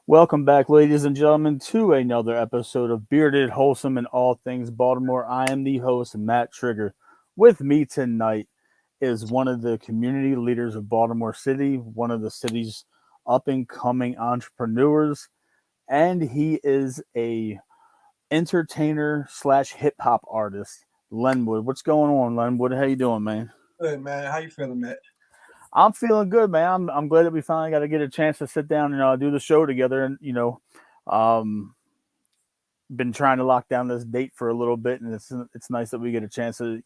Welcome back, ladies and gentlemen, to another episode of Bearded, Wholesome, and All Things Baltimore. I am the host, Matt Trigger. With me tonight is one of the community leaders of Baltimore City, one of the city's up and coming entrepreneurs, and he is a entertainer slash hip hop artist, Lenwood. What's going on, Lenwood? How you doing, man? Good man. How you feeling, Matt? I'm feeling good, man. I'm glad that we finally got to get a chance to sit down and do the show together, and um, been trying to lock down this date for a little bit, and it's nice that we get a chance to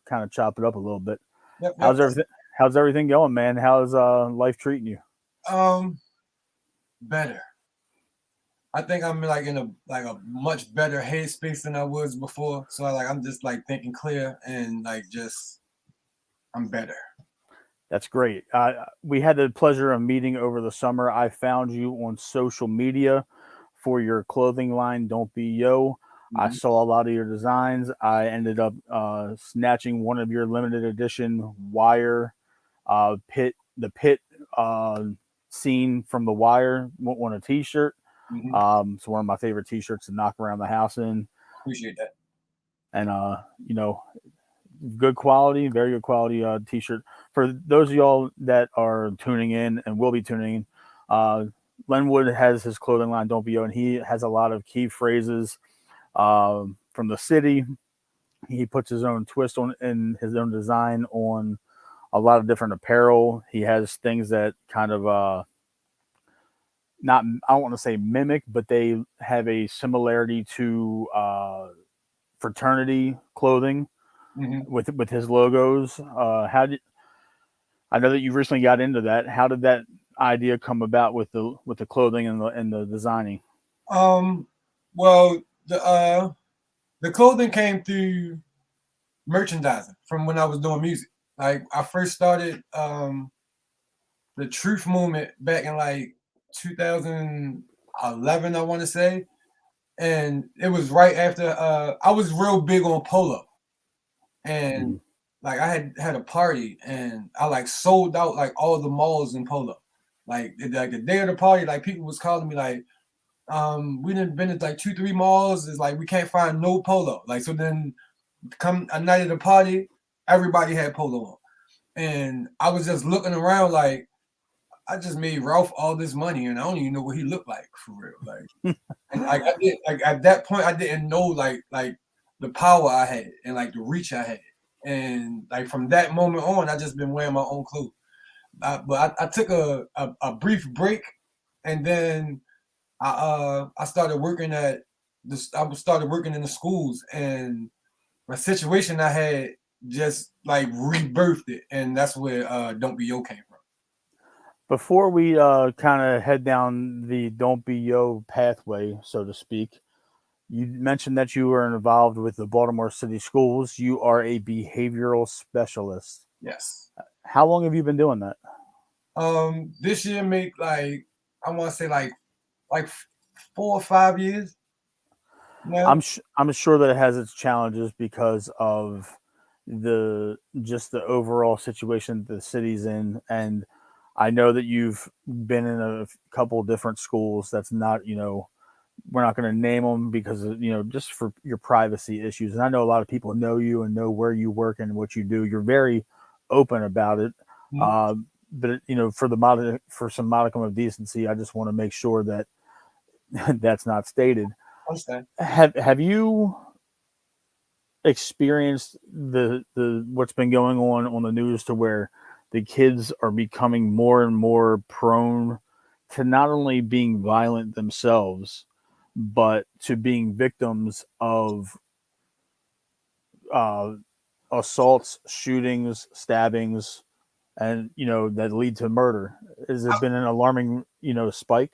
kind of chop it up a little bit. Yep, yep. How's everything? How's everything going, man? How's life treating you? Um, Better. I think I'm like in a much better headspace than I was before. So I'm just like thinking clear and like just I'm better. That's great. We had the pleasure of meeting over the summer. I found you on social media for your clothing line, Don't Be Yo. I Mhm. saw a lot of your designs. I ended up snatching one of your limited edition wire the pit uh, scene from the wire on a t-shirt. Mhm. It's one of my favorite t-shirts to knock around the house in. Appreciate that. And you know, good quality, very good quality t-shirt. For those of y'all that are tuning in and will be tuning in, Lenwood has his clothing line, Don't Be Yo, and he has a lot of key phrases from the city. He puts his own twist on and his own design on a lot of different apparel. He has things that kind of not I don't want to say mimic, but they have a similarity to fraternity clothing Mhm. with his logos. How did I know that you recently got into that? How did that idea come about with the clothing and the designing? Um, well, the clothing came through merchandising from when I was doing music. Like I first started the truth movement back in like 2011, I want to say, and it was right after I was real big on polo, and Mm-hmm. like I had a party, and I like sold out like all the malls in polo. Like the day of the party, like people was calling me like, we didn't been to like 2 3 malls. It's like we can't find no polo. Like so then come a night of the party, everybody had polo on, and I was just looking around like I just made Ralph all this money, and I don't even know what he looked like for real. Like, and like I did, like at that point, I didn't know like the power I had and like the reach I had, and like from that moment on, I just been wearing my own clothes. But I took a brief break, and then I started working at this. I started working in the schools, and my situation I had just like rebirthed it, and that's where Don't Be Yo came from. Before we kind of head down the Don't Be Yo pathway, so to speak, you mentioned that you were involved with the Baltimore City Schools. You are a behavioral specialist. Yes. How long have you been doing that? This year make like I want to say like 4 or 5 years now. I'm sure that it has its challenges because of the just the overall situation that the city's in, and I know that you've been in a couple of different schools. That's not we're not going to name them because of, just for your privacy issues. And I know a lot of people know you and know where you work and what you do. You're very open about it. Mhm. Uh, but for for some modicum of decency, I just want to make sure that that's not stated. Understand? Have you experienced the what's been going on the news to where the kids are becoming more and more prone to not only being violent themselves but to being victims of uh, assaults, shootings, stabbings, and that lead to murder? Has it been an alarming spike?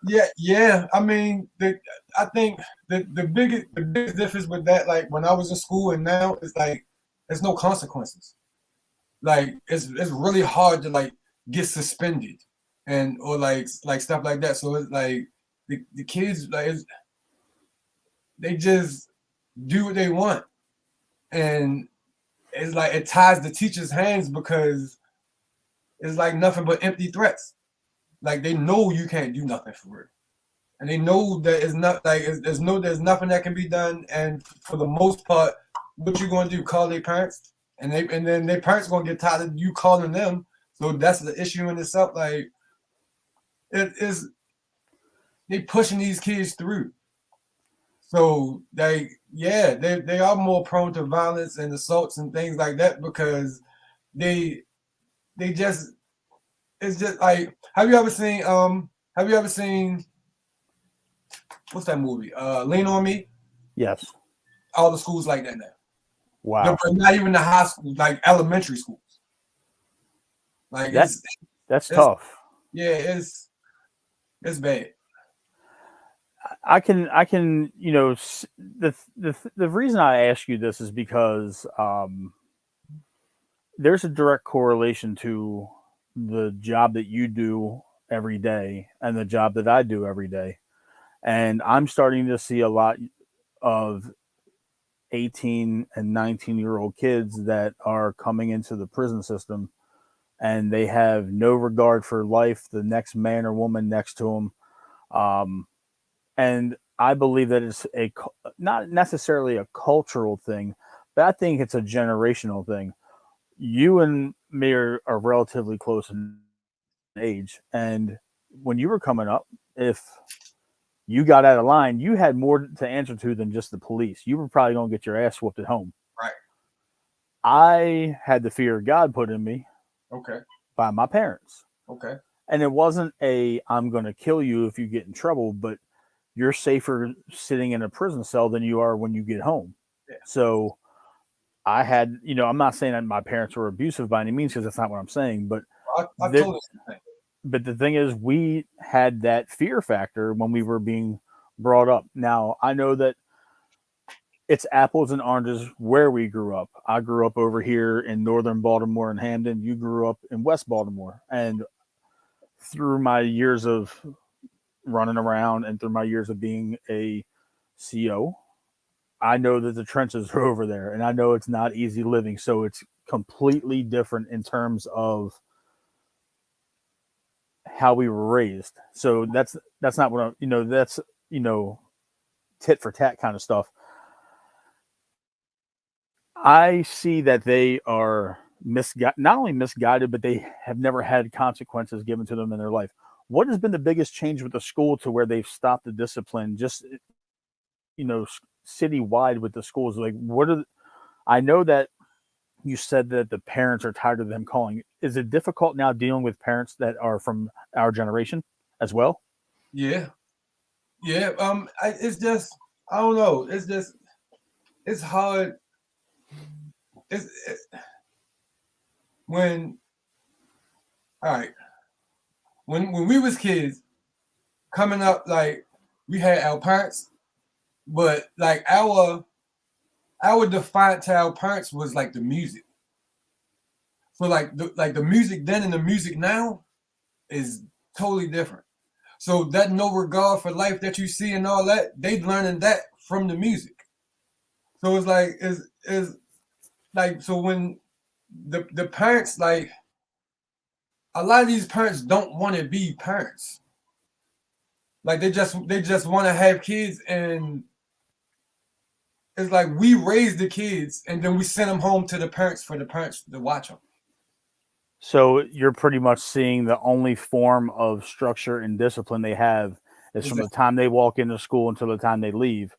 Yeah, yeah. I mean, I think the biggest difference with that, like when I was in school and now, is like there's no consequences. Like it's really hard to like get suspended and or like stuff like that. So it's like the kids they just do what they want, and it's like it ties the teacher's hands because it's like nothing but empty threats. Like they know you can't do nothing for real. and they know that it's not like there's nothing that can be done. And for the most part, what you gonna do? Call their parents, and then their parents gonna get tired of you calling them. So that's the issue in itself. Like it is, they pushing these kids through. So they are more prone to violence and assaults and things like that because they they just it's just like have you ever seen what's that movie? Lean on Me. Yes. All the schools like that now. Wow. But not even the high school, like elementary schools. Like that's it's tough. Yeah, it's bad. I can the reason I ask you this is because there's a direct correlation to the job that you do every day and the job that I do every day. And I'm starting to see a lot of 18 and 19-year-old kids that are coming into the prison system and they have no regard for life, the next man or woman next to them. And I believe that it's not necessarily a cultural thing, but I think it's a generational thing. You and me are relatively close in age, and when you were coming up, if you got out of line, you had more to answer to than just the police. You were probably going to get your ass whooped at home. Right. I had the fear of God put in me. Okay. By my parents. Okay. And it wasn't I'm going to kill you if you get in trouble, but you're safer sitting in a prison cell than you are when you get home. Yeah. So I had, I'm not saying that my parents were abusive by any means because that's not what I'm saying, but I totally think. But the thing is, we had that fear factor when we were being brought up. Now, I know that it's apples and oranges where we grew up. I grew up over here in northern Baltimore and Hamden. You grew up in West Baltimore. And through my years of running around and through my years of being a CO, I know that the trenches are over there and I know it's not easy living. So it's completely different in terms of how we were raised. So that's not what that's, tit for tat kind of stuff. I see that they are not only misguided, but they have never had consequences given to them in their life. What has been the biggest change with the school to where they've stopped the discipline just, citywide with the schools? Like, I know that you said that the parents are tired of them calling. Is it difficult now dealing with parents that are from our generation as well? Yeah. Yeah. It's just, I don't know. It's just, it's hard. It's when, all right, when we was kids coming up, like we had our parents, but like our defiant to our parents was like the music. So like the music then and the music now is totally different. So that no regard for life that you see and all that, they learning that from the music. So it's like is like so when the parents, like a lot of these parents don't want to be parents. Like they just want to have kids, and it's like we raise the kids and then we send them home to the parents for the parents to watch them. So you're pretty much seeing the only form of structure and discipline they have is from the time they walk into school until the time they leave.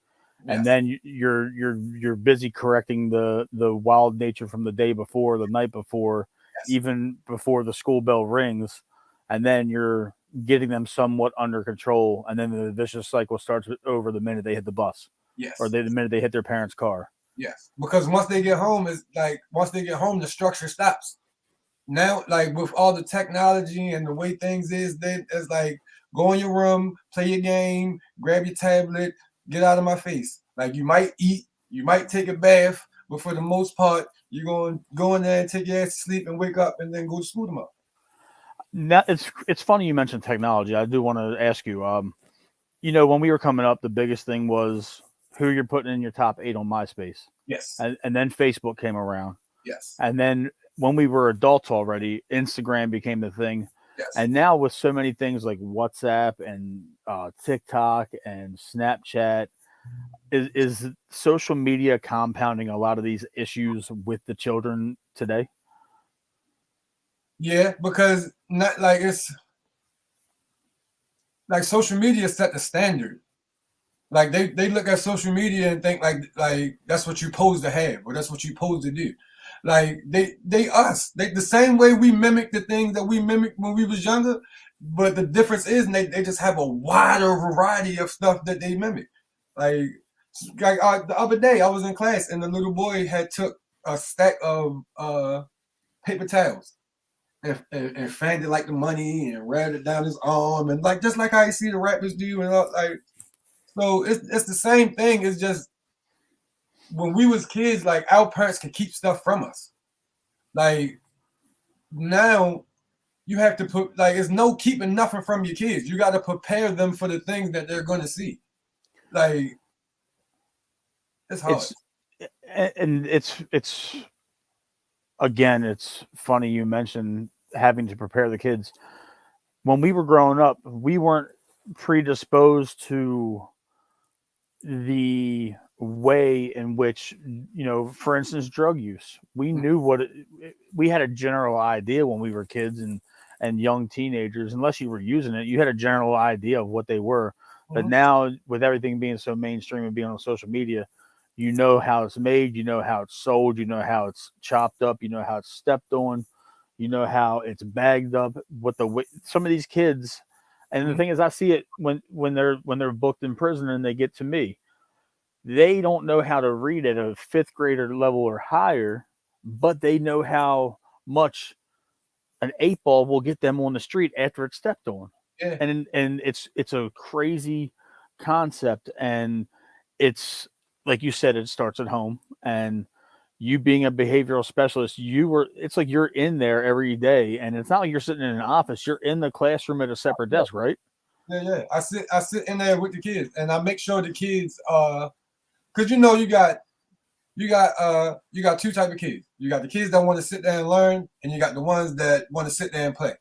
Yes. And then you're busy correcting the wild nature from the day before, the night before, yes, even before the school bell rings, and then you're getting them somewhat under control, and then the vicious cycle starts over the minute they hit the bus. Yes. Or the minute they hit their parents' car. Yes. Because once they get home, the structure stops. Now, like with all the technology and the way things is, it's like go in your room, play your game, grab your tablet, get out of my face. Like you might eat, you might take a bath, but for the most part, you're going to go in there and take your ass to sleep and wake up and then go to school tomorrow. Now, it's funny you mentioned technology. I do want to ask you, when we were coming up, the biggest thing was who you're putting in your top 8 on MySpace. Yes. And then Facebook came around. Yes. And then when we were adults already, Instagram became the thing. Yes. And now with so many things like WhatsApp and TikTok and Snapchat. Is social media compounding a lot of these issues with the children today? Yeah, because not like it's like social media set the standard. Like they look at social media and think like that's what you're supposed to have or that's what you're supposed to do. Like they the same way we mimic the things that we mimicked when we was younger, but the difference is they just have a wider variety of stuff that they mimic. Like the other day I was in class and the little boy had took a stack of paper towels and fanned it like the money and ran it down his arm and like just like how you see the rappers do and all, like so it's the same thing. It's just when we was kids, like our parents could keep stuff from us. Like now you have to put like it's no keeping nothing from your kids. You got to prepare them for the things that they're going to see. Like it's hard. It's again, it's funny you mentioned having to prepare the kids. When we were growing up, we weren't predisposed to the way in which, for instance, drug use. We knew we had a general idea when we were kids and young teenagers. Unless you were using it, you had a general idea of what they were. But now, with everything being so mainstream and being on social media, you know how it's made, you know how it's sold, you know how it's chopped up, you know how it's stepped on, you know how it's bagged up. What some of these kids, and the thing is, I see it when they're booked in prison and they get to me. They don't know how to read at a fifth grader level or higher, but they know how much an 8 ball will get them on the street after it's stepped on. Yeah. And it's a crazy concept, and it's like you said, it starts at home. And you being a behavioral specialist, it's like you're in there every day, and it's not like you're sitting in an office. You're in the classroom at a separate desk, right? Yeah. I sit in there with the kids, and I make sure the kids because you got two type of kids. You got the kids that want to sit there and learn, and you got the ones that want to sit there and play.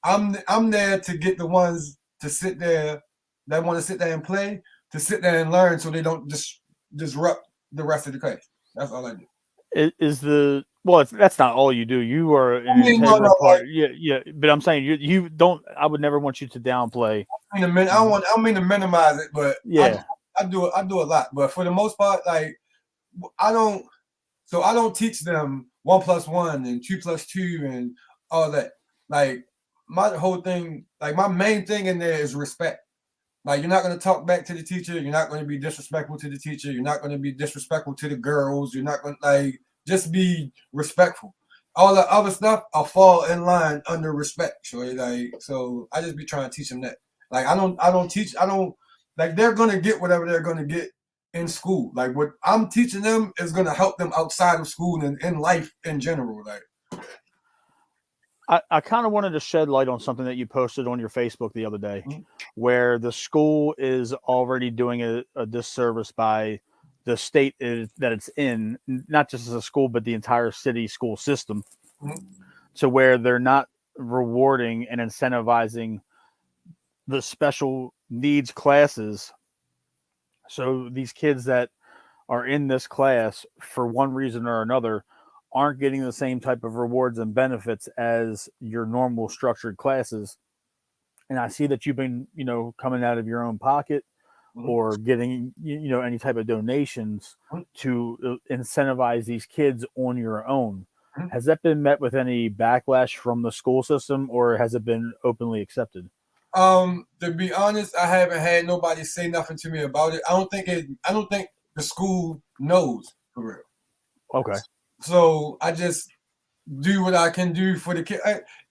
I'm there to get the ones to sit there that want to sit there and play, to sit there and learn, so they don't disrupt the rest of the class. That's all I do. That's not all you do. You are an integral part. Yeah. But I'm saying you don't. I would never want you to downplay. I don't mean to minimize it, but yeah, I do a lot. But for the most part, like I don't teach them 1+1 and 2+2 and all that. Like my whole thing, like my main thing in there is respect. Like you're not going to talk back to the teacher. You're not going to be disrespectful to the teacher. You're not going to be disrespectful to the girls. You're not going to like just be respectful. All the other stuff I'll fall in line under respect. So I just be trying to teach them that. Like I don't like they're going to get whatever they're going to get in school. Like what I'm teaching them is going to help them outside of school and in life in general. Like I kind of wanted to shed light on something that you posted on your Facebook the other day, where the school is already doing a disservice by the state that it's in, not just as a school, but the entire city school system, to where they're not rewarding and incentivizing the special needs classes. So these kids that are in this class for one reason or another aren't getting the same type of rewards and benefits as your normal structured classes. And I see that you've been, coming out of your own pocket or getting, any type of donations to incentivize these kids on your own. Has that been met with any backlash from the school system, or has it been openly accepted? To be honest, I haven't had nobody say nothing to me about it. I don't think the school knows for real. Okay. So I just do what I can do for the kid.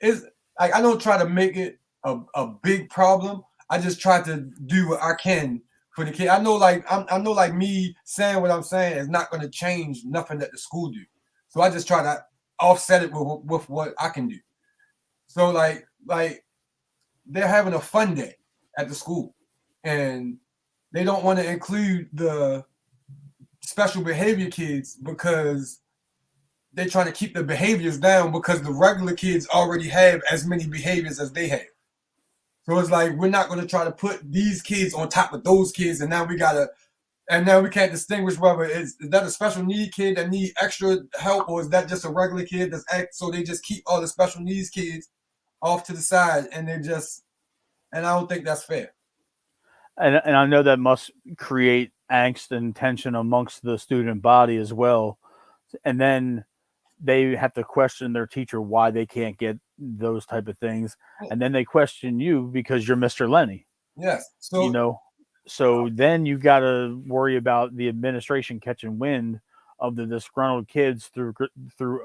It's like I don't try to make it a big problem. I just try to do what I can for the kid. I know like me saying what I'm saying is not going to change nothing that the school do. So I just try to offset it with what I can do. So like they're having a fun day at the school, and they don't want to include the special behavior kids because they're trying to keep the behaviors down because the regular kids already have as many behaviors as they have. So it's like we're not going to try to put these kids on top of those kids, and now we can't distinguish whether is that a special need kid that need extra help, or is that just a regular kid so they just keep all the special needs kids off to the side, and I don't think that's fair. And I know that must create angst and tension amongst the student body as well. And then they have to question their teacher why they can't get those type of things, and then they question you because you're Mr. Lenny. Yes. So then you got to worry about the administration catching wind of the disgruntled kids through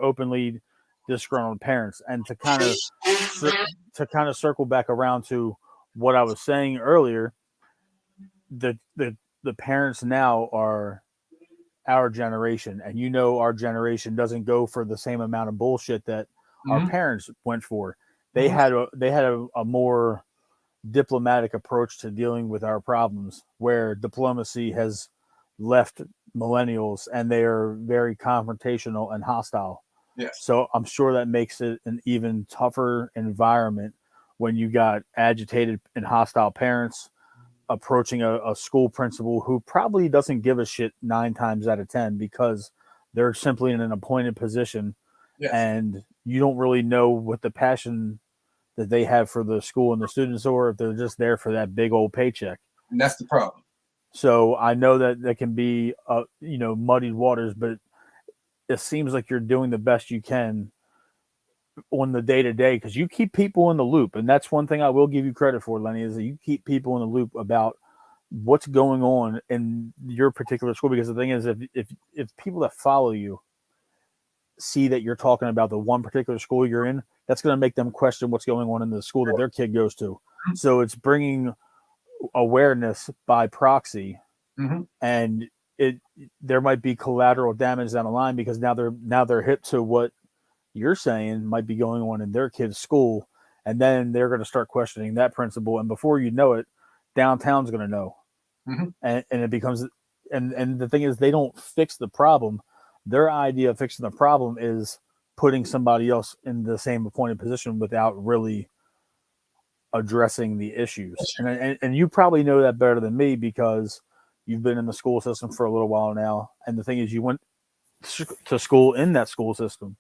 openly disgruntled parents, and to kind of circle back around to what I was saying earlier, the parents now are our generation, and our generation doesn't go for the same amount of bullshit that our parents went for. They had a more diplomatic approach to dealing with our problems, where diplomacy has left millennials and they are very confrontational and hostile. Yes. So I'm sure that makes it an even tougher environment when you got agitated and hostile parents approaching a school principal who probably doesn't give a shit 9 times out of 10 because they're simply in an appointed position. Yes. And you don't really know what the passion that they have for the school and the students, or if they're just there for that big old paycheck. And that's the problem. So I know that can be, muddied waters, but it seems like you're doing the best you can on the day to day, because you keep people in the loop. And that's one thing I will give you credit for, Lenny, is that you keep people in the loop about what's going on in your particular school. Because the thing is, if people that follow you see that you're talking about the one particular school you're in, that's going to make them question what's going on in the school that their kid goes to. So it's bringing awareness by proxy, and there might be collateral damage down the line, because now they're hip to what you're saying might be going on in their kid's school, and then they're going to start questioning that principal, and before you know it, downtown's going to know, and it becomes, and the thing is, they don't fix the problem. Their idea of fixing the problem is putting somebody else in the same appointed position without really addressing the issues. And you probably know that better than me, because you've been in the school system for a little while now. And the thing is, you went to school in that school system.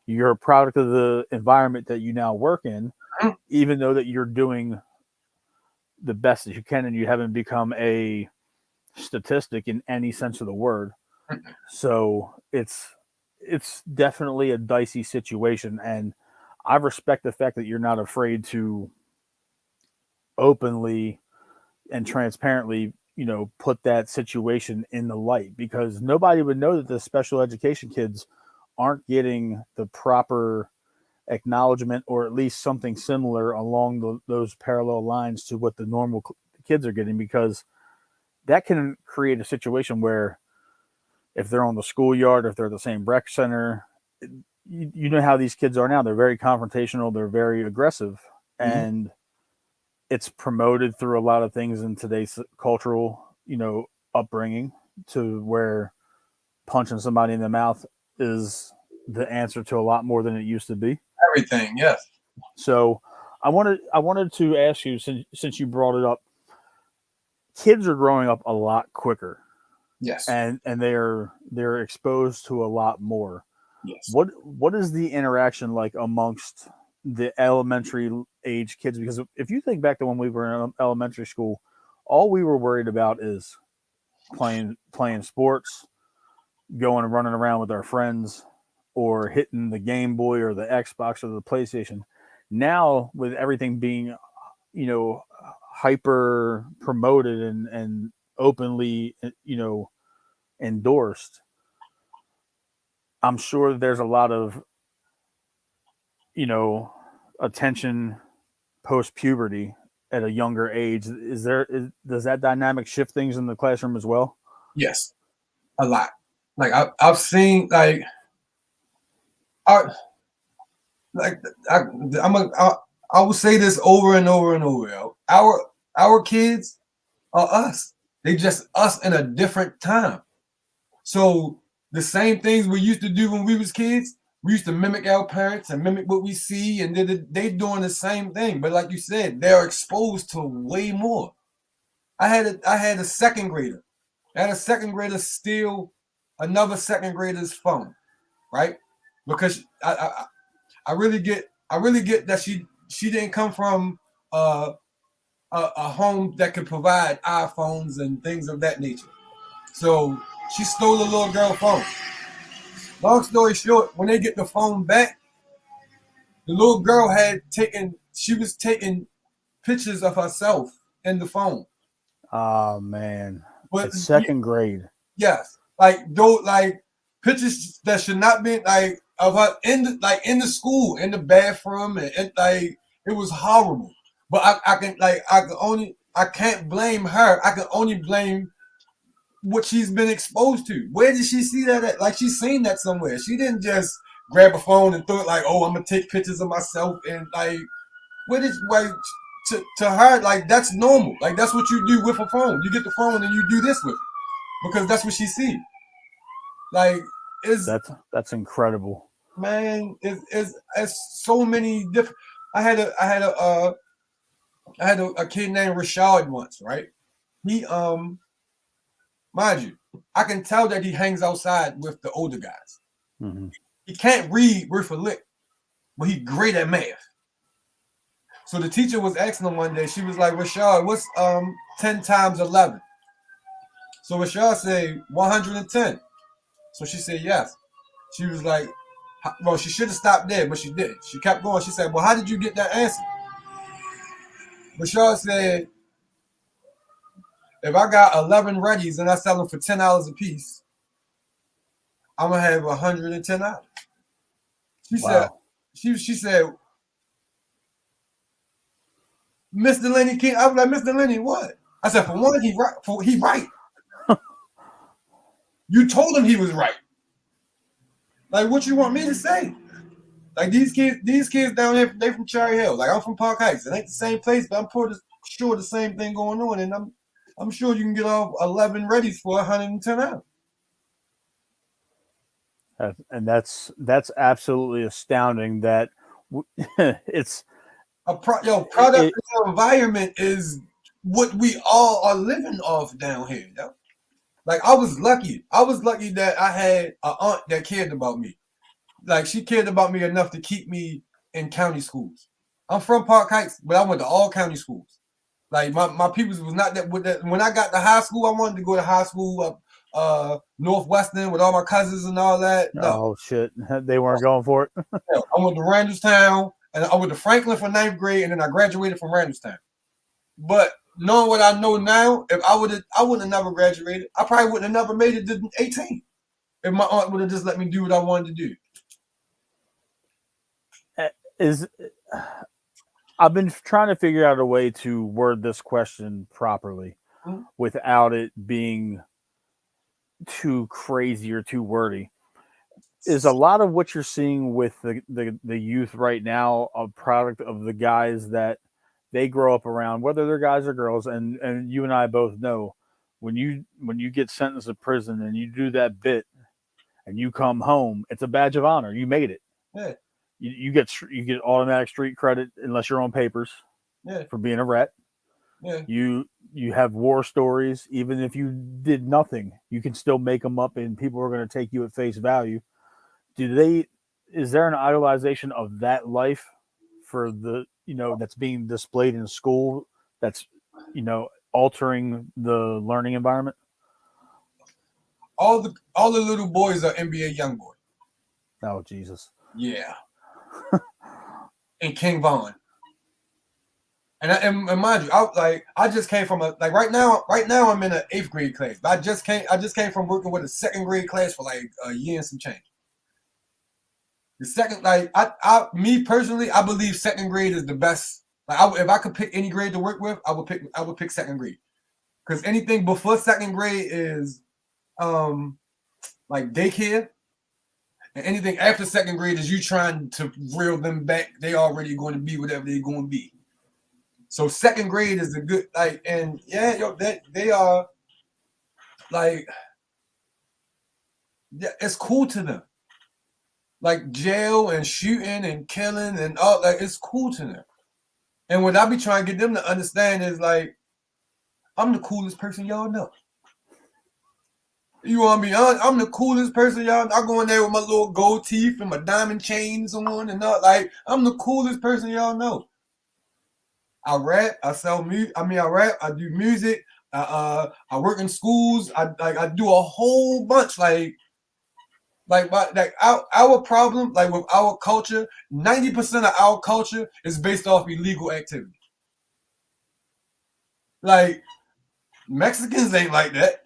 You're a product of the environment that you now work in, even though that you're doing the best that you can, and you haven't become a statistic in any sense of the word. So it's definitely a dicey situation, and I respect the fact that you're not afraid to openly and transparently, put that situation in the light, because nobody would know that the special education kids aren't getting the proper acknowledgement, or at least something similar along those parallel lines to what the normal kids are getting, because that can create a situation where if they're on the schoolyard, if they're at the same rec center, you know how these kids are now. They're very confrontational. They're very aggressive. And it's promoted through a lot of things in today's cultural, upbringing, to where punching somebody in the mouth is the answer to a lot more than it used to be. Everything, yes. So I wanted to ask you, since you brought it up, kids are growing up a lot quicker. Yes. And they're exposed to a lot more. Yes. What is the interaction like amongst the elementary age kids? Because if you think back to when we were in elementary school, all we were worried about is playing sports, going and running around with our friends, or hitting the Game Boy or the Xbox or the PlayStation. Now, with everything being, hyper promoted and openly, endorsed, I'm sure there's a lot of, attention post puberty at a younger age. Does that dynamic shift things in the classroom as well? Yes, a lot. Like I've seen I will say this over and over and over. Yo. Our kids are us. They just us in a different time. So the same things we used to do when we was kids, We used to mimic our parents and mimic what we see, and they doing the same thing. But like you said, they're exposed to way more. I had a second grader. I had a second grader steal another second grader's phone, right? Because I really get that she didn't come from a home that could provide iPhones and things of that nature. So she stole a little girl phone. Long story short, when they get the phone back, the little girl she was taking pictures of herself in the phone. Oh man, But it's second grade. yes, like pictures that should not be like of her in the school, in the bathroom, and like it was horrible. But I can't blame her. I can only blame what she's been exposed to. Where did she see that at? Like she's seen that somewhere. She didn't just grab a phone and throw it like, oh, I'm gonna take pictures of myself and like what is like to her, like that's normal. Like that's what you do with a phone. You get the phone and you do this with it. Because that's what she see. Like that's incredible. Man, it's so many different. I had a kid named Rashad once, right? He mind you, I can tell that he hangs outside with the older guys. Mm-hmm. He can't read worth a lick, but he's great at math. So the teacher was asking him one day, she was like, Rashad, what's 10 times 11? So Rashad said 110. So she said yes. She was like, well, she should have stopped there, but she didn't. She kept going. She said, well, how did you get that answer? Rashad said, if I got 11 Reddies and I sell them for $10 a piece, I'm going to have $110. She said, she said, Mr. Lennie King. I was like, Mr. Lennie, what? I said, for one, he right. You told him he was right. Like, what you want me to say? Like these kids down here, they from Cherry Hill. Like I'm from Park Heights. It ain't the same place, but I'm pretty sure the same thing going on. And I'm sure you can get off 11 Reddies for $110. And that's absolutely astounding. That it's product environment is what we all are living off down here. You know? Like I was lucky. That I had an aunt that cared about me. Like she cared about me enough to keep me in county schools. I'm from Park Heights, but I went to all county schools. Like my peoples was not that with that. When I got to high school, I wanted to go to high school up Northwestern with all my cousins and all that. No. Oh shit, they weren't going for it. I went to Randallstown and I went to Franklin for 9th grade, and then I graduated from Randallstown. But knowing what I know now, if I wouldn't have never graduated. I probably wouldn't have never made it to 18 if my aunt would have just let me do what I wanted to do. I've been trying to figure out a way to word this question properly without it being too crazy or too wordy. Is a lot of what you're seeing with the youth right now a product of the guys that they grow up around, whether they're guys or girls, and you and I both know when you get sentenced to prison and you do that bit and you come home, it's a badge of honor. You made it. Yeah. You get automatic street credit unless you're on papers. Yeah. For being a ret. Yeah. You have war stories. Even if you did nothing, you can still make them up, and people are going to take you at face value. Is there an idolization of that life for the that's being displayed in school that's altering the learning environment? All the little boys are NBA YoungBoy. Oh Jesus. Yeah. And King Von. And mind you, I just came from right now I'm in an 8th grade class. But I just came from working with a 2nd grade class for like a year and some change. The second, me personally, I believe 2nd grade is the best. Like if I could pick any grade to work with, I would pick 2nd grade. Because anything before 2nd grade is like daycare. And anything after 2nd grade is you trying to reel them back. They already going to be whatever they're going to be. So 2nd grade is a good and yeah, they are like, yeah, it's cool to them. like jail and shooting and killing and all, like it's cool to them. And what I be trying to get them to understand is like, I'm the coolest person y'all know. You want to be honest? I'm the coolest person y'all. I go in there with my little gold teeth and my diamond chains on and all. Like I'm the coolest person y'all know. I rap. I sell music. I mean, I rap. I do music. I work in schools. I do a whole bunch. Our problem, like with our culture, 90% of our culture is based off illegal activity. Like Mexicans ain't like that.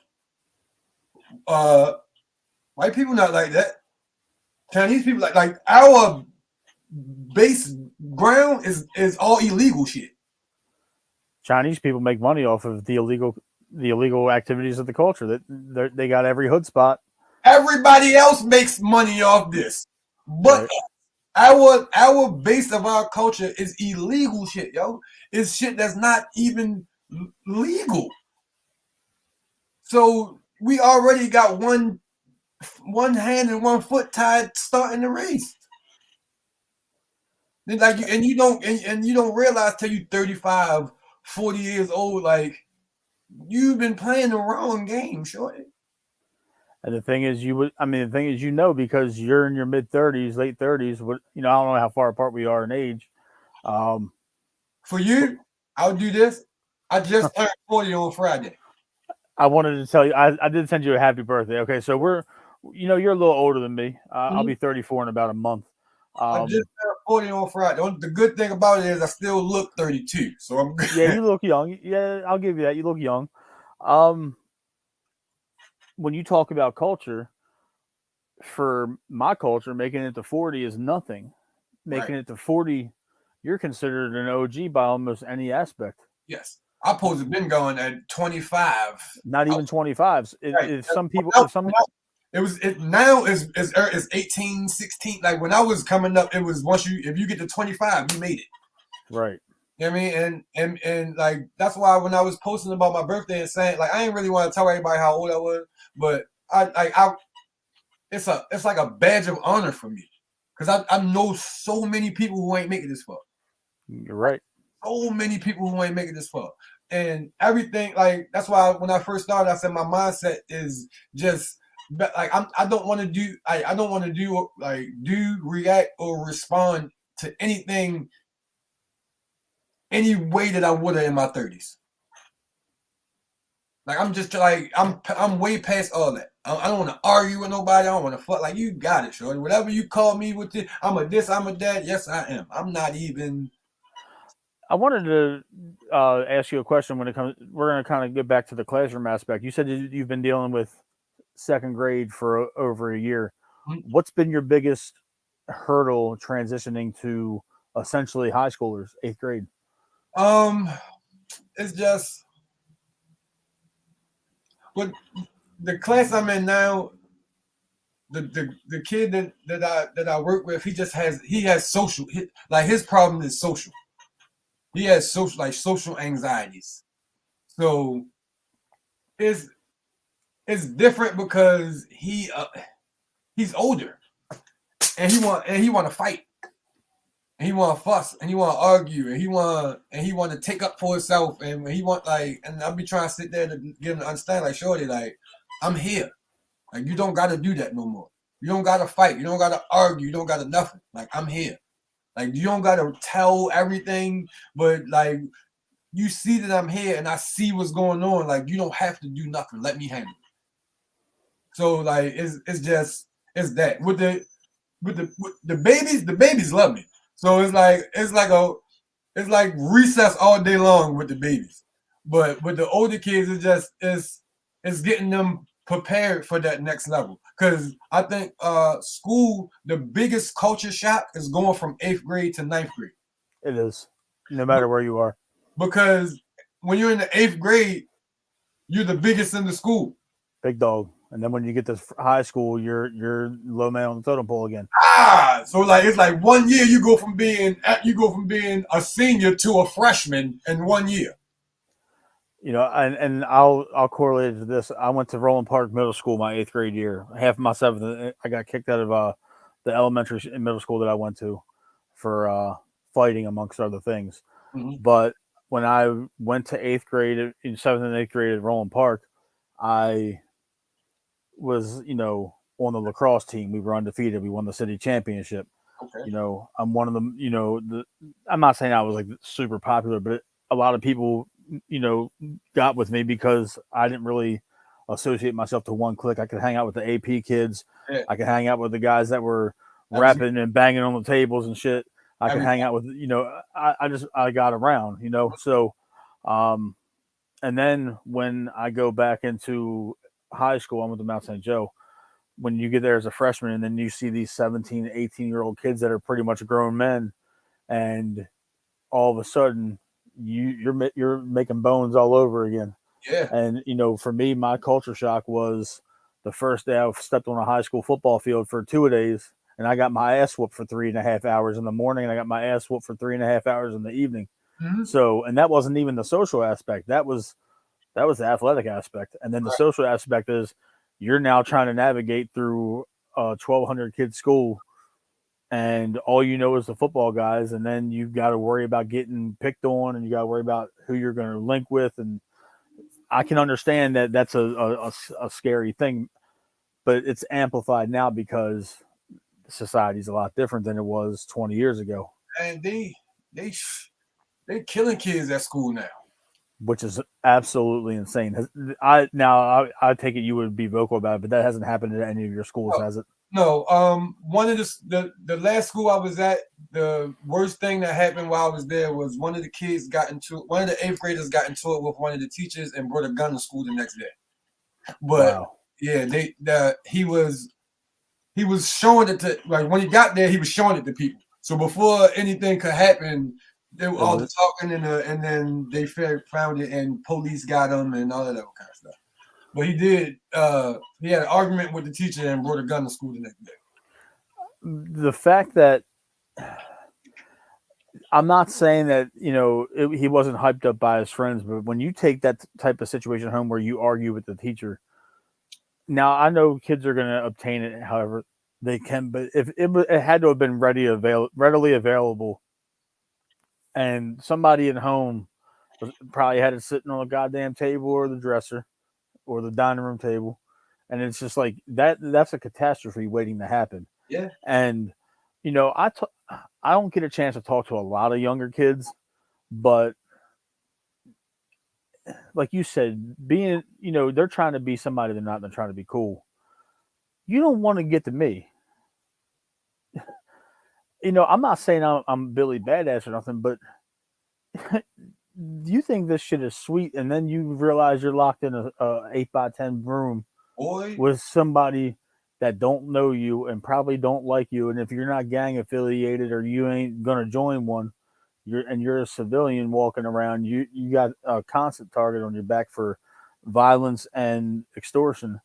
Uh, White people not like that. Chinese people like our base ground is all illegal shit. Chinese people make money off of the illegal activities of the culture. That they got every hood spot. Everybody else makes money off this, but Right. our base of our culture is illegal shit, yo. It's shit that's not even legal. So we already got one hand and one foot tied starting the race. Like you don't realize till you 35, 40 years old, like you've been playing the wrong game, shorty. And the thing is, because you're in your mid 30s, late 30s. I don't know how far apart we are in age. Um, For you, I'll do this. I just turned 40 on Friday. I wanted to tell you, I did send you a happy birthday. Okay, so you're a little older than me. I'll be 34 in about a month. I just Um, turned 40 on Friday. The good thing about it is I still look 32, so I'm good. yeah, you look young. Yeah, I'll give you that. You look young. Um, when you talk about culture, for my culture, making it to 40 is nothing. Right. Making it to 40, you're considered an OG by almost any aspect. Yes. I supposed to have been going at 25. Not even 25s. Right. If some people, When I- if some, when I- It was it now is 18, 16. Like when I was coming up, it was if you get to 25, you made it. right. You know what I mean? And like that's why when I was posting about my birthday and saying like I didn't really want to tell everybody how old I was, but it's like a badge of honor for me. Because I know so many people who ain't making this far. You're right. So many people who ain't making this far. And everything, like that's why when I first started, I said my mindset is just like I don't want to do I don't want to do like do react or respond to anything any way that I would have in my 30s. Like I'm just like I'm way past all that. I don't want to argue with nobody. I don't want to fuck. Like you got it, shorty. Whatever you call me with it, I'm a this, I'm a that. Yes, I am. I'm not even. I wanted to ask you a question when it comes. We're going to kind of get back to the classroom aspect. You said you've been dealing with second grade for over a year. What's been your biggest hurdle transitioning to essentially high schoolers, eighth grade? It's just with the class I'm in now. The kid that I work with, he has social like his problem is social. He has social anxieties. So it's it's different because he's older and he want to fight and he want to fuss and he want to argue and he want to take up for himself and he want like and I'll be trying to sit there to get him to understand like shorty like I'm here like you don't got to do that no more. You don't got to fight. You don't got to argue. You don't got to nothing. Like I'm here. Like you don't got to tell everything, but like you see that I'm here and I see what's going on. Like you don't have to do nothing. Let me handle it. So like it's that with the babies love me. So it's like recess all day long with the babies. But with the older kids, it's getting them prepared for that next level. Because I think school, the biggest culture shock is going from 8th grade to 9th grade. It is, no matter where you are. Because when you're in the 8th grade, you're the biggest in the school. Big dog. And then when you get to high school, you're low man on the totem pole again. So like it's like 1 year you go from being a senior to a freshman in 1 year. And I'll correlate it to this. I went to Roland Park Middle School my eighth grade year. Half of my seventh, I got kicked out of the elementary and middle school that I went to for fighting, amongst other things. Mm-hmm. But when I went to eighth grade, in seventh and eighth grade at Roland Park, I was, on the lacrosse team. We were undefeated. We won the city championship. Okay. I'm one of them. I'm not saying I was like super popular, but a lot of people, got with me because I didn't really associate myself to one clique. I could hang out with the AP kids. Yeah. I could hang out with the guys that were That's rapping and banging on the tables and shit. I could hang everybody. out with, I got around, so, and then when I go back into high school, I went to Mount St. Joe. When you get there as a freshman and then you see these 17, 18-year-old kids that are pretty much grown men, and all of a sudden you're making bones all over again. Yeah. And for me, my culture shock was the first day I stepped on a high school football field for 2 days, and I got my ass whooped for 3.5 hours in the morning, and I got my ass whooped for 3.5 hours in the evening. Mm-hmm. So, and that wasn't even the social aspect. That was the athletic aspect, and then the Right. social aspect is you're now trying to navigate through a 1,200 kid school, and all you know is the football guys, and then you've got to worry about getting picked on, and you got to worry about who you're going to link with, and I can understand that that's a scary thing, but it's amplified now because society's a lot different than it was 20 years ago, And they killing kids at school now. which is absolutely insane. I take it you would be vocal about it, but that hasn't happened at any of your schools, has it? No, one of the last school I was at, the worst thing that happened while I was there was one of the eighth graders got into it with one of the teachers and brought a gun to school the next day. But Wow. yeah, he was showing it to, like, when he got there, he was showing it to people. So before anything could happen, they were all talking and then they found it and police got him and all of that kind of stuff. But he did. He had an argument with the teacher and brought a gun to school the next day. The fact that I'm not saying that he wasn't hyped up by his friends, but when you take that type of situation home where you argue with the teacher, now I know kids are going to obtain it however they can, but if it had to have been readily available, and somebody at home probably had it sitting on a goddamn table or the dresser or the dining room table, and it's just like that's a catastrophe waiting to happen. Yeah. And I don't get a chance to talk to a lot of younger kids, but like you said, being they're trying to be somebody they're not. They're trying to be cool. You don't want to get to me. I'm not saying I'm Billy Badass or nothing, but you think this shit is sweet, and then you realize you're locked in a 8x10 room with somebody that don't know you and probably don't like you, and if you're not gang affiliated or you ain't gonna join one, you're a civilian walking around, you got a constant target on your back for violence and extortion,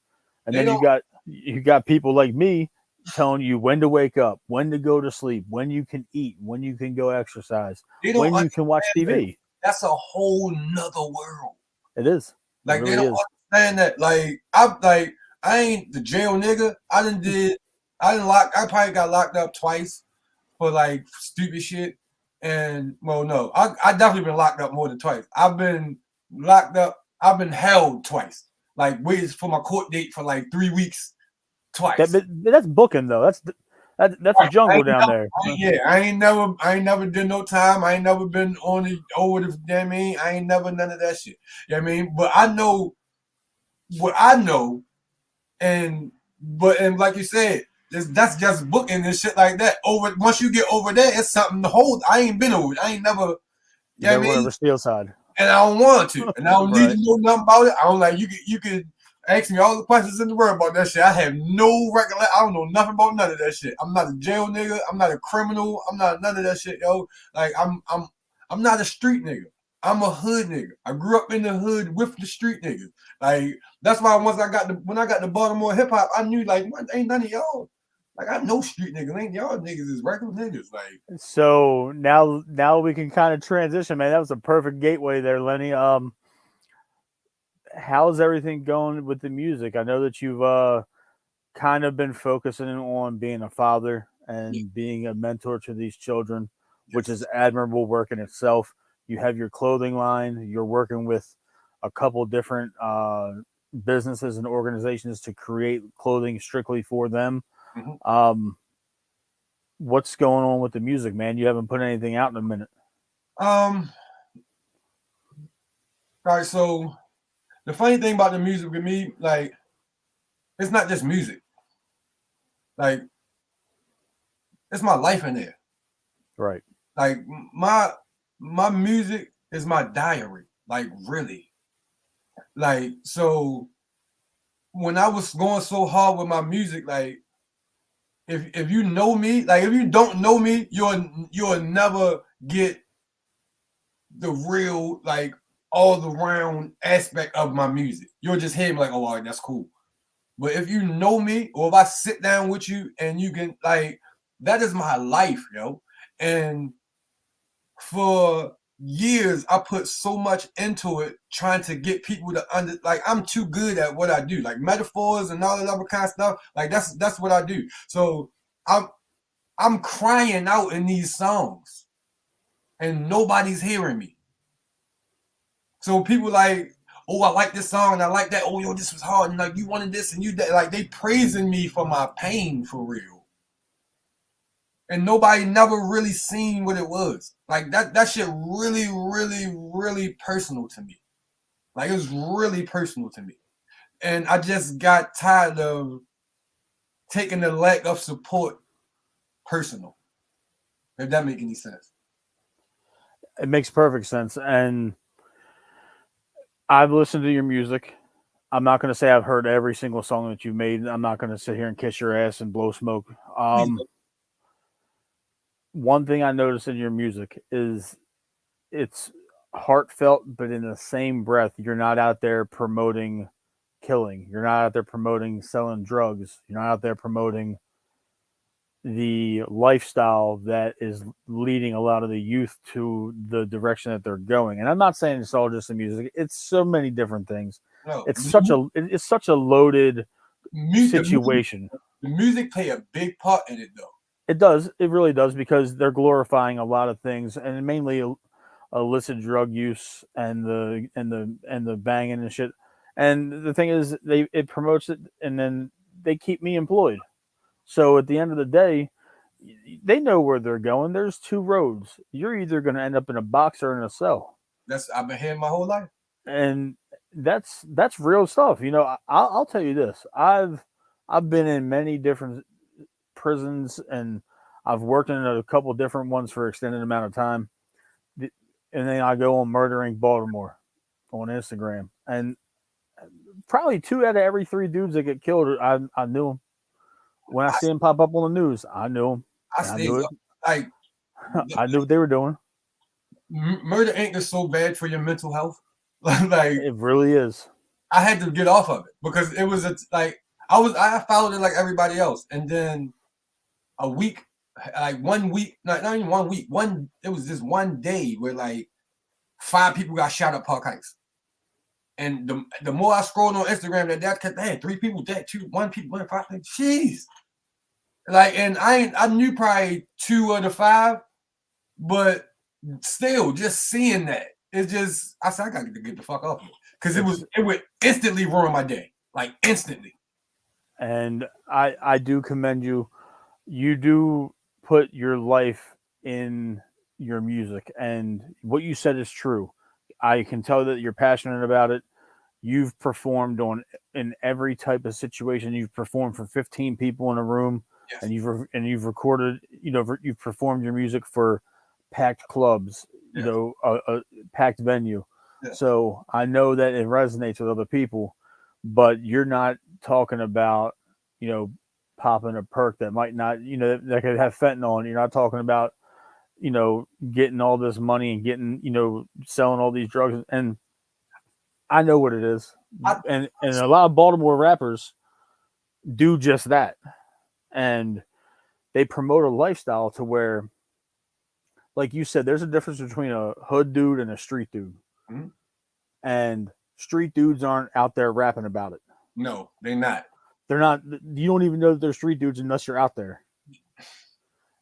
and then you got people like me telling you when to wake up, when to go to sleep, when you can eat, when you can go exercise, when you can watch TV. That's a whole nother world. It is. Like, really, they don't understand that. Like, I ain't the jail nigga. I probably got locked up twice for like stupid shit. And well, no, I definitely been locked up more than twice. I've been locked up. I've been held twice. Like, waited for my court date for like 3 weeks twice. That's booking though. That's a jungle down there. I ain't never did no time. I ain't never been on the over the. You know what I mean, I ain't never none of that shit. You know what I mean, but I know what I know, and like you said, that's just booking and shit like that. Once you get over there, it's something to hold. I ain't been over it. I ain't never. You never went over Steel Side, and I don't want to, and I don't need to know nothing about it. I don't like you could ask me all the questions in the world about that shit. I have no recollection. I don't know nothing about none of that shit. I'm not a jail nigga. I'm not a criminal. I'm not none of that shit, yo. Like, I'm not a street nigga. I'm a hood nigga. I grew up in the hood with the street niggas. Like, that's why when I got the Baltimore hip hop, I knew, like, ain't none of y'all. Like, I know street niggas. Ain't y'all niggas is regular niggas. Like, so now we can kind of transition, man. That was a perfect gateway there, Lenny. How's everything going with the music? I know that you've kind of been focusing on being a father. and being a mentor to these children, which is Yes. admirable work in itself. You have your clothing line. You're working with a couple different businesses and organizations to create clothing strictly for them. Mm-hmm. What's going on with the music, man? You haven't put anything out in a minute. All right, so the funny thing about the music with me, like, it's not just music. Like, it's my life in there. Right. Like my music is my diary. Like, really. Like, so when I was going so hard with my music, like, if you know me, like, if you don't know me, you'll never get the real, like, all the round aspect of my music. You'll just hear me like, oh, all right, that's cool. But if you know me, or if I sit down with you and you can, like, that is my life, yo. And for years, I put so much into it, trying to get people to like, I'm too good at what I do, like metaphors and all that other kind of stuff. Like, that's what I do. So I'm crying out in these songs, and nobody's hearing me. So people like, oh, I like this song and I like that. Oh, yo, this was hard. And like, you wanted this and you that. Like, they praising me for my pain for real. And nobody never really seen what it was. Like, that shit really, really, really personal to me. Like, it was really personal to me. And I just got tired of taking the lack of support personal. If that make any sense. It makes perfect sense. And I've listened to your music. I'm not going to say I've heard every single song that you've made. I'm not going to sit here and kiss your ass and blow smoke. Please. One thing I notice in your music is it's heartfelt, but in the same breath, you're not out there promoting killing. You're not out there promoting selling drugs. You're not out there promoting the lifestyle that is leading a lot of the youth to the direction that they're going. And I'm not saying it's all just the music. It's so many different things. No, It's such a loaded situation. The music play a big part in it, though. It does. It really does, because they're glorifying a lot of things, and mainly illicit drug use and the banging and shit. And the thing is, it promotes it, and then they keep me employed. So at the end of the day, they know where they're going. There's two roads. You're either going to end up in a box or in a cell. I've been here my whole life, and that's real stuff. You know, I'll tell you this. I've been in many different prisons, and I've worked in a couple different ones for extended amount of time. And then I go on Murdering Baltimore on Instagram, and probably 2 out of every 3 dudes that get killed, I knew them. When I see them pop up on the news, I knew them. I knew it. Like, I knew what they were doing. Murder Inc. is so bad for your mental health. Like, it really is. I had to get off of it because it was like I followed it like everybody else, and then a week, like 1 week, not even 1 week, it was just one day where like 5 people got shot at Park Heights. And the more I scrolled on Instagram, that kept, hey, 3 people dead, 1 people, 1 5, like, jeez. Like, and I knew probably 2 of the 5, but still, just seeing that, it's just, I said, I got to get the fuck off of it, because it would instantly ruin my day, like instantly. And I do commend you. You do put your life in your music, and what you said is true. I can tell that you're passionate about it. You've performed in every type of situation. You've performed for 15 people in a room, yes. and you've recorded. You know, you've performed your music for packed clubs. Yes. You know, a packed venue. Yes. So I know that it resonates with other people, but you're not talking about, you know, popping a perk that might not, you know, that could have fentanyl. And you're not talking about, you know, getting all this money and getting, you know, selling all these drugs. And I know what it is. And a lot of Baltimore rappers do just that. And they promote a lifestyle to where, like you said, there's a difference between a hood dude and a street dude. Mm-hmm. And street dudes aren't out there rapping about it. No, they're not. They're not. You don't even know that they're street dudes unless you're out there.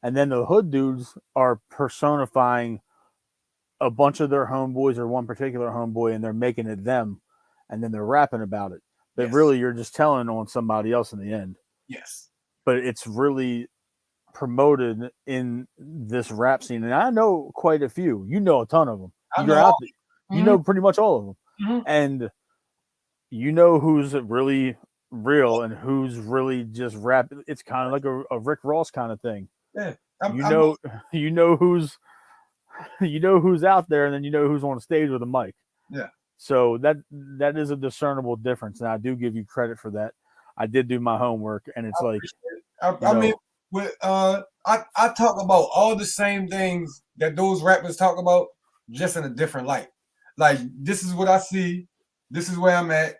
And then the hood dudes are personifying a bunch of their homeboys or one particular homeboy, and they're making it them, and then they're rapping about it. But Yes. really, you're just telling on somebody else in the end. Yes. But it's really promoted in this rap scene, and I know quite a few. You know a ton of them. You're out there. You know pretty much all of them, and you know who's really real and who's really just rap. It's kind of like a Rick Ross kind of thing. Yeah. You know who's out there, and then you know who's on stage with a mic. Yeah. So that is a discernible difference, and I do give you credit for that. I did do my homework, and it's I mean, with I talk about all the same things that those rappers talk about, just in a different light. Like, this is what I see. This is where I'm at.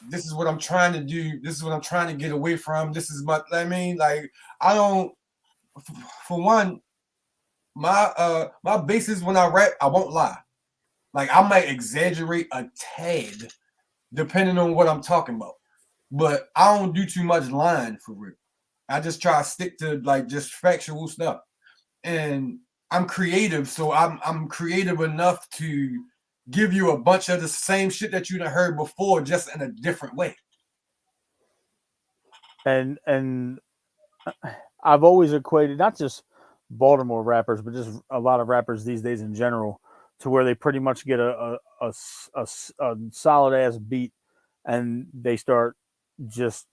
This is what I'm trying to do. This is what I'm trying to get away from. This is my. I mean, like, I don't. For one, my basis when I rap, I won't lie. Like, I might exaggerate a tad, depending on what I'm talking about. But I don't do too much lying for real. I just try to stick to like just factual stuff. And I'm creative, so I'm creative enough to give you a bunch of the same shit that you done heard before, just in a different way. And I've always equated not just Baltimore rappers, but just a lot of rappers these days in general, to where they pretty much get a solid ass beat, and they start just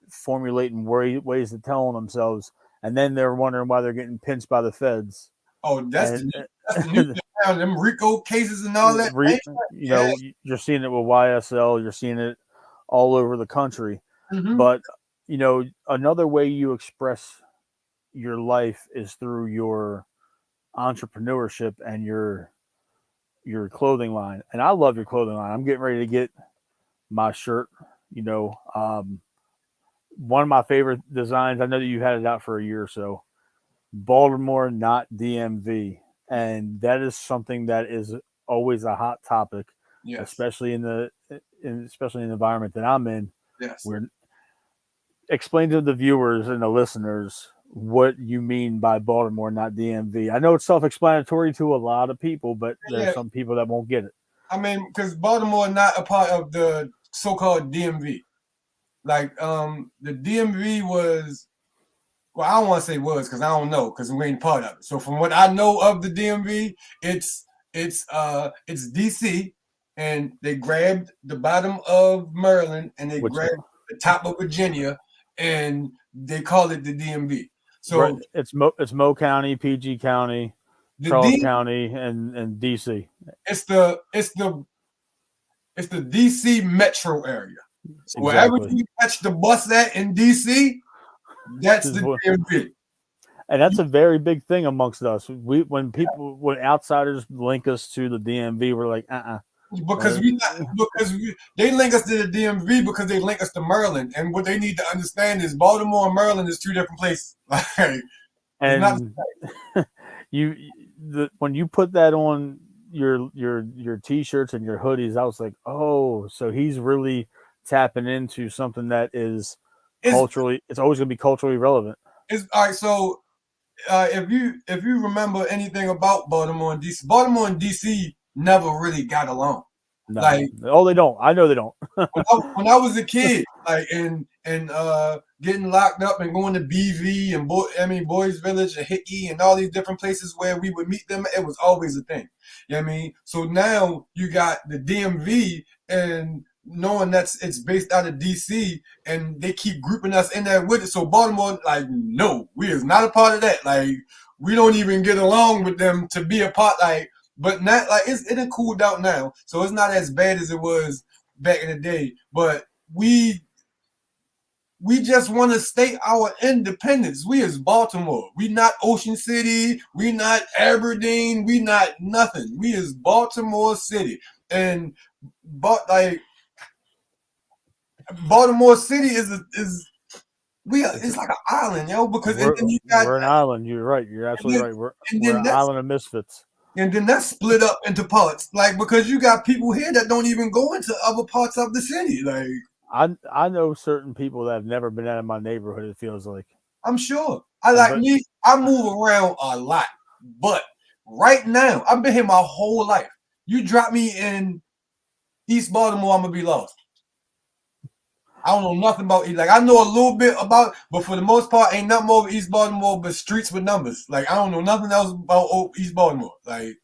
formulating ways to tell on themselves, and then they're wondering why they're getting pinched by the feds. Oh, that's the new thing. Them RICO cases and all that. You know, you're seeing it with YSL. You're seeing it all over the country. But you know, another way you express your life is through your entrepreneurship and your clothing line. And I love your clothing line. I'm getting ready to get my shirt. You know, one of my favorite designs. I know that you had it out for a year or so. Baltimore, not DMV, and that is something that is always a hot topic, especially in the environment that I'm in. Yes. We're explain to the viewers and the listeners what you mean by Baltimore, not DMV. I know it's self-explanatory to a lot of people, but there's some people that won't get it. I mean, because Baltimore is not a part of the so-called DMV. Like, the DMV was, well, I don't want to say was because I don't know, because we ain't part of it. So from what I know of the DMV, it's DC, and they grabbed the bottom of Maryland and they grabbed the top of Virginia, and they call it the DMV. So it's Mo County, PG County, Charles County, and DC. It's the DC metro area. So wherever you catch the bus at in DC, that's the DMV. And that's a very big thing amongst us. When outsiders link us to the DMV, we're like, Because they link us to the DMV because they link us to Maryland, and what they need to understand is Baltimore and Maryland is two different places. And when you put that on your t-shirts and your hoodies, I was like, oh, so he's really tapping into something that is culturally. It's always going to be culturally relevant. It's all right. So if you remember anything about Baltimore and DC never really got along. No. Like, they don't. I know they don't. when I was a kid, like and getting locked up and going to BV and Boys Village and Hickey and all these different places where we would meet them, it was always a thing. You know what I mean? So now you got the DMV, and knowing it's based out of DC, and they keep grouping us in there with it. So Baltimore, like, no, we is not a part of that. Like, we don't even get along with them to be a part. Like, but not like it done cooled out now, so it's not as bad as it was back in the day. But we just want to state our independence. We is Baltimore. We not Ocean City. We not Aberdeen. We not nothing. We is Baltimore City, and like Baltimore City is it's like an island, yo. Because we're an island. You're right. You're absolutely right. We're an island of misfits. And then that's split up into parts, like, because you got people here that don't even go into other parts of the city. Like, I know certain people that have never been out of my neighborhood. It feels like I'm sure I move around a lot, but right now, I've been here my whole life. You drop me in East Baltimore, I'm gonna be lost. I don't know nothing about East. Like I know a little bit about, but for the most part, ain't nothing over East Baltimore but streets with numbers. Like I don't know nothing else about East Baltimore. Like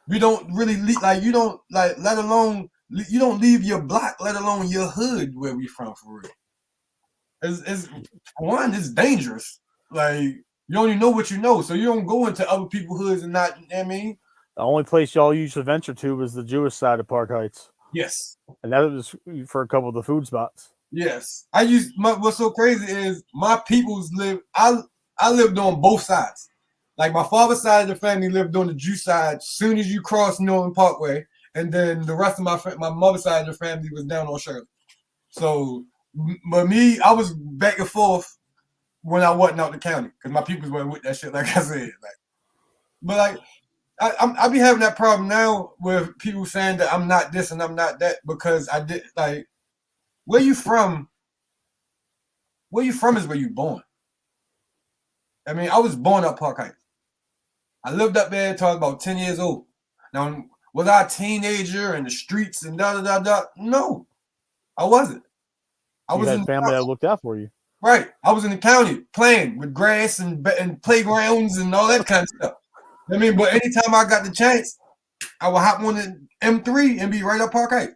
we don't really like you don't like let alone you don't leave your block, let alone your hood where we from for real. It's one, it's dangerous. Like you only know what you know, so you don't go into other people's hoods and not. You know what I mean, The only place y'all used to venture to was the Jewish side of Park Heights, yes, and that was for a couple of the food spots. yes. What's so crazy is my peoples live. I lived on both sides. Like my father's side of the family lived on the Jew side. Soon as you cross Northern Parkway, and then the rest of my mother's side of the family was down on Shirley. So, but me, I was back and forth when I wasn't out the county because my peoples weren't with that shit. Like I said, but like I be having that problem now with people saying that I'm not this and I'm not that because I did like where you from. Where you from is where you born. I mean, I was born up Park Heights. I lived up there until I was about 10 years old. Now, was I a teenager in the streets and da da da da? No, I wasn't. I You was in had family that looked out for you. right. I was in the county playing with grass and playgrounds and all that kind of stuff. I mean, but anytime I got the chance, I would hop on the M3 and be right up Park Heights,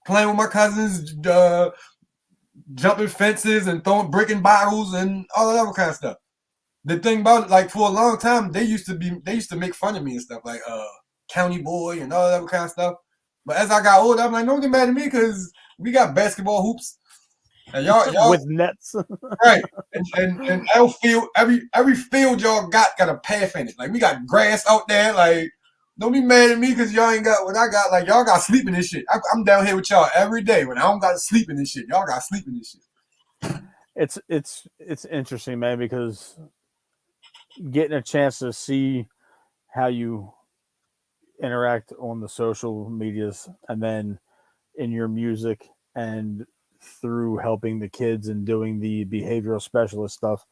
playing with my cousins, jumping fences and throwing breaking bottles and all that other kind of stuff. The thing about it, like for a long time, they used to make fun of me and stuff, like county boy and all that other kind of stuff. But as I got older, I'm like, don't get mad at me because we got basketball hoops. And y'all with nets. right. And outfield, every field y'all got a path in it. Like we got grass out there. Like, don't be mad at me because y'all ain't got what I got. Like y'all got sleep in this shit. I'm down here with y'all every day. When I don't got to sleep in this shit, y'all got to sleep in this shit. It's interesting, man, because getting a chance to see how you interact on the social medias and then in your music and through helping the kids and doing the behavioral specialist stuff,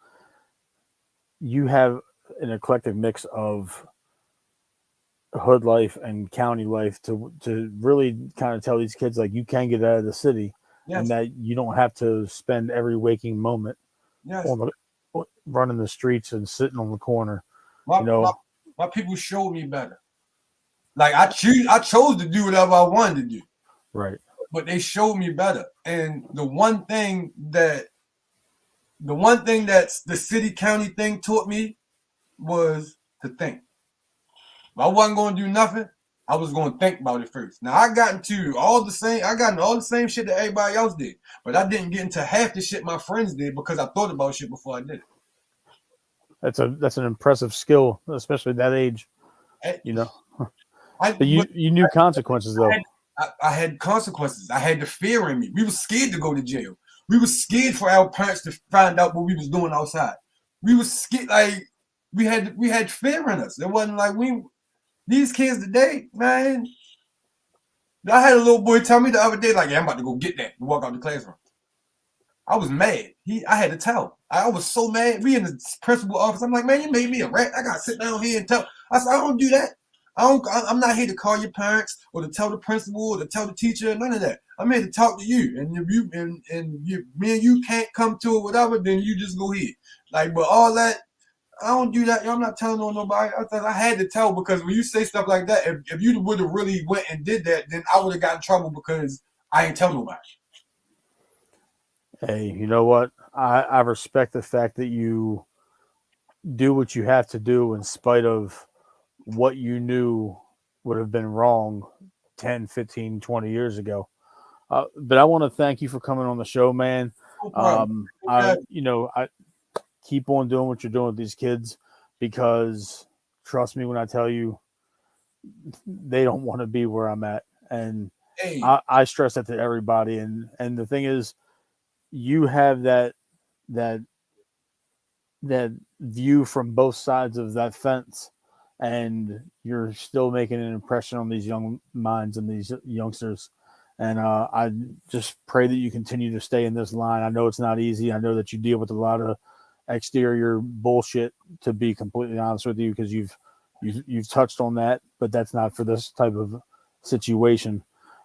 you have an eclectic mix of hood life and county life to really kind of tell these kids like you can get out of the city Yes. and that you don't have to spend every waking moment Yes. on the running the streets and sitting on the corner. My people showed me better. Like I chose to do whatever I wanted to do. Right. But they showed me better. And the one thing that the city county thing taught me was to think. If I wasn't going to do nothing, I was going to think about it first. Now I got into all the same shit that everybody else did, but I didn't get into half the shit my friends did because I thought about shit before I did it. That's an impressive skill, especially at that age. But you knew consequences though. I had consequences. I had the fear in me. We were scared to go to jail. We were scared for our parents to find out what we was doing outside. We were scared, like we had fear in us. It wasn't like these kids today, man. I had a little boy tell me the other day, like, yeah, I'm about to go get that and walk out the classroom. I was mad. I had to tell. I was so mad. We in the principal office. I'm like, man, you made me a rat. I gotta sit down here and tell. I said, I don't do that. I'm not here to call your parents or to tell the principal or to tell the teacher. None of that. I'm here to talk to you. And if me and you can't come to it, whatever, then you just go here. Like, but all that, I don't do that. I'm not telling on nobody. I had to tell because when you say stuff like that, if you would have really went and did that, then I would have got in trouble because I ain't tell nobody. Hey, you know what? I respect the fact that you do what you have to do in spite of what you knew would have been wrong 10, 15, 20 years ago. But I want to thank you for coming on the show, man. I keep on doing what you're doing with these kids because trust me when I tell you, they don't want to be where I'm at. And Hey. I stress that to everybody. And the thing is, you have that view from both sides of that fence, and you're still making an impression on these young minds and these youngsters. And I just pray that you continue to stay in this line. I know it's not easy. I know that you deal with a lot of exterior bullshit, to be completely honest with you, because you've touched on that, but that's not for this type of situation.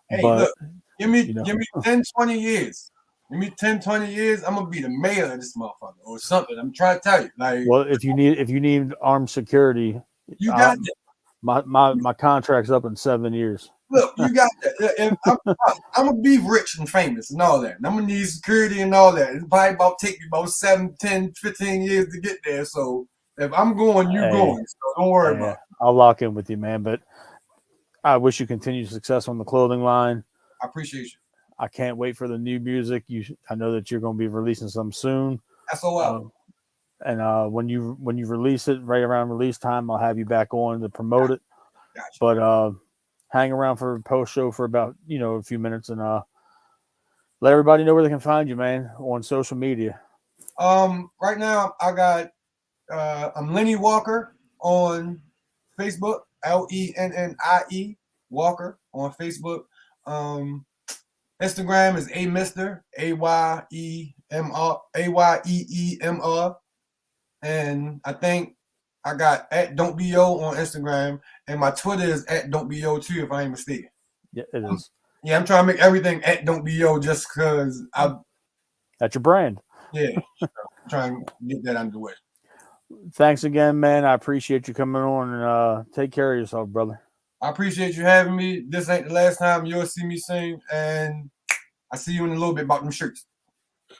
Hey, But look, give me you know, 10, 20 years. Give me 10, 20 years, I'm gonna be the mayor of this motherfucker or something. I'm trying to tell you. Like, well, if you need armed security, you got that. my contract's up in 7 years. Look, you got that. If I'm gonna be rich and famous and all that. And I'm gonna need security and all that. It's probably take me about 7, 10, 15 years to get there. So if I'm going, you going. So don't worry about it. I'll lock in with you, man. But I wish you continued success on the clothing line. I appreciate you. I can't wait for the new music. I know that you're going to be releasing some soon. SOL. And when you release it, right around release time, I'll have you back on to promote it. Gotcha. But hang around for post show for about a few minutes, and let everybody know where they can find you, man, on social media. Right now I got I'm Lennie Walker on Facebook. Lennie Walker on Facebook. Instagram is Mister Ayeemr, and I think I got @Don'tBeYo on Instagram, and my Twitter is @Don'tBeYo too, if I ain't mistaken. Yeah, it is. Yeah, I'm trying to make everything @Don'tBeYo just because That's your brand. Yeah, I'm trying to get that underway. Thanks again, man. I appreciate you coming on, and take care of yourself, brother. I appreciate you having me. This ain't the last time you'll see me sing, and I see you in a little bit about them shirts.